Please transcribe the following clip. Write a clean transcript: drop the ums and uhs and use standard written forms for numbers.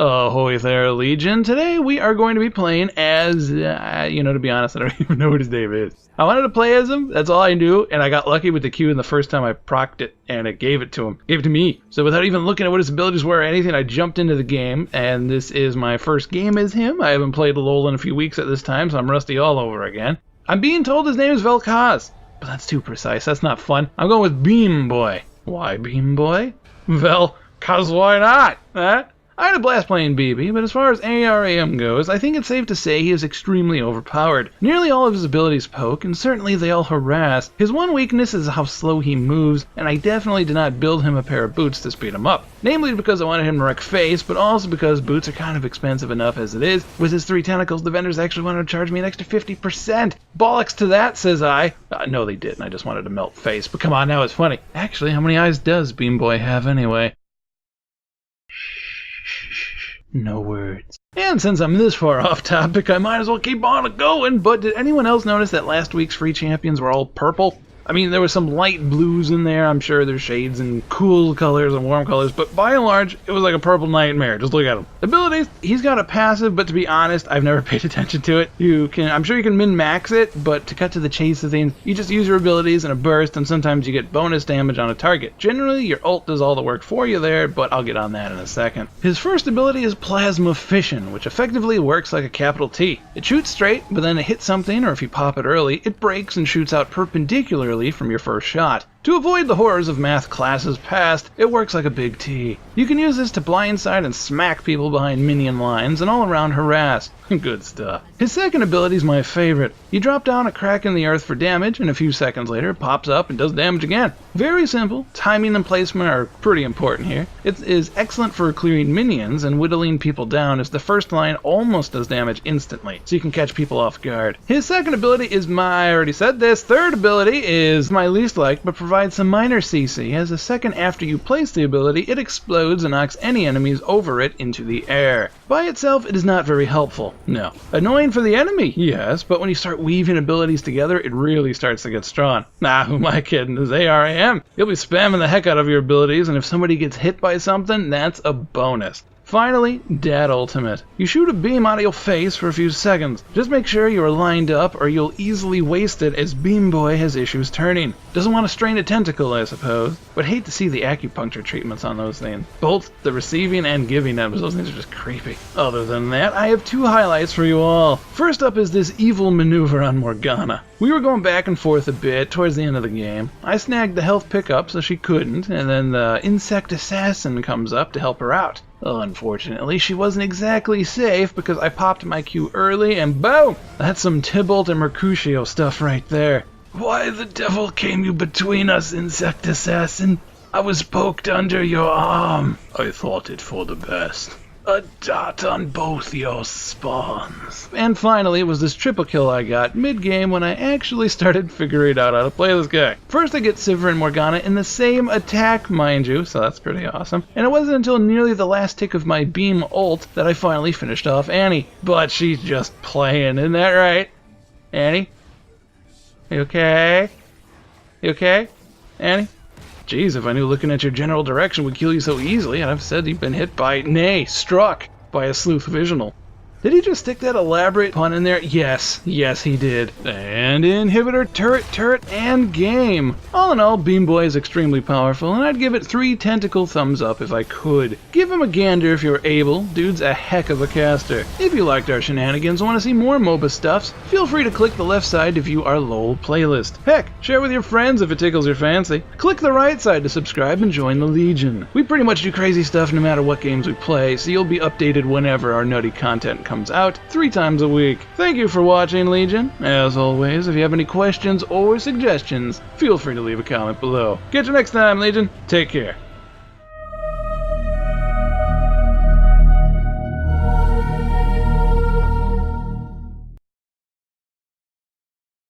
Ahoy there, Legion. Today we are going to be playing as, to be honest, I don't even know what his name is. I wanted to play as him, that's all I knew, and I got lucky with the Q in the first time I procced it, and it gave it to him. Gave it to me. So without even looking at what his abilities were or anything, I jumped into the game, and this is my first game as him. I haven't played LoL in a few weeks at this time, so I'm rusty all over again. I'm being told his name is Vel'Koz, but that's too precise, that's not fun. I'm going with Beam Boy. Why Beam Boy? Well, 'cause why not, huh? I had a blast playing BB, but as far as ARAM goes, I think it's safe to say he is extremely overpowered. Nearly all of his abilities poke, and certainly they all harass. His one weakness is how slow he moves, and I definitely did not build him a pair of boots to speed him up. Namely because I wanted him to wreck face, but also because boots are kind of expensive enough as it is. With his 3 tentacles, the vendors actually wanted to charge me an extra 50%. Bollocks to that, says I. No, they didn't. I just wanted to melt face, but come on, now it's funny. Actually, how many eyes does Beam Boy have anyway? No words. And since I'm this far off topic, I might as well keep on going, but did anyone else notice that last week's free champions were all purple? I mean, there was some light blues in there, I'm sure there's shades and cool colors and warm colors, but by and large, it was like a purple nightmare. Just look at him. Abilities, he's got a passive, but to be honest, I've never paid attention to it. I'm sure you can min-max it, but to cut to the chase of things, you just use your abilities in a burst, and sometimes you get bonus damage on a target. Generally, your ult does all the work for you there, but I'll get on that in a second. His first ability is Plasma Fission, which effectively works like a capital T. It shoots straight, but then it hits something, or if you pop it early, it breaks and shoots out perpendicularly from your first shot. To avoid the horrors of math classes past, it works like a big T. You can use this to blindside and smack people behind minion lines and all around harass. Good stuff. His second ability is my favorite. You drop down a crack in the earth for damage, and a few seconds later it pops up and does damage again. Very simple. Timing and placement are pretty important here. It is excellent for clearing minions, and whittling people down as the first line almost does damage instantly, so you can catch people off guard. His second ability is I already said this. Third ability is my least liked, but provides some minor CC. As a second after you place the ability, it explodes and knocks any enemies over it into the air. By itself, it is not very helpful. No. Annoying for the enemy? Yes, but when you start weaving abilities together, it really starts to get strong. Nah, who am I kidding? It's ARAM. You'll be spamming the heck out of your abilities, and if somebody gets hit by something, that's a bonus. Finally, Dad Ultimate. You shoot a beam out of your face for a few seconds. Just make sure you are lined up or you'll easily waste it as Beam Boy has issues turning. Doesn't want to strain a tentacle, I suppose. But hate to see the acupuncture treatments on those things. Both the receiving and giving them, those things are just creepy. Other than that, I have 2 highlights for you all. First up is this evil maneuver on Morgana. We were going back and forth a bit towards the end of the game. I snagged the health pickup so she couldn't, and then the insect assassin comes up to help her out. Unfortunately, she wasn't exactly safe because I popped my Q early and boom! That's some Tybalt and Mercutio stuff right there. Why the devil came you between us, insect assassin? I was poked under your arm. I thought it for the best. A dot on both your spawns. And finally, it was this triple kill I got mid-game when I actually started figuring out how to play this guy. First I get Sivir and Morgana in the same attack, mind you, so that's pretty awesome. And it wasn't until nearly the last tick of my beam ult that I finally finished off Annie. But she's just playing, isn't that right? Annie? You okay? You okay? Annie? Jeez, if I knew looking at your general direction would kill you so easily, I'd have said you'd been hit by, nay, struck by a sleuth visional. Did he just stick that elaborate pun in there? Yes, he did. And inhibitor, turret, and game. All in all, Beam Boy is extremely powerful, and I'd give it 3 tentacle thumbs up if I could. Give him a gander if you're able. Dude's a heck of a caster. If you liked our shenanigans and want to see more MOBA stuffs, feel free to click the left side to view our LOL playlist. Heck, share with your friends if it tickles your fancy. Click the right side to subscribe and join the Legion. We pretty much do crazy stuff no matter what games we play, so you'll be updated whenever our nutty content comes out 3 times a week. Thank you for watching, Legion. As always, if you have any questions or suggestions, feel free to leave a comment below. Catch you next time, Legion. Take care.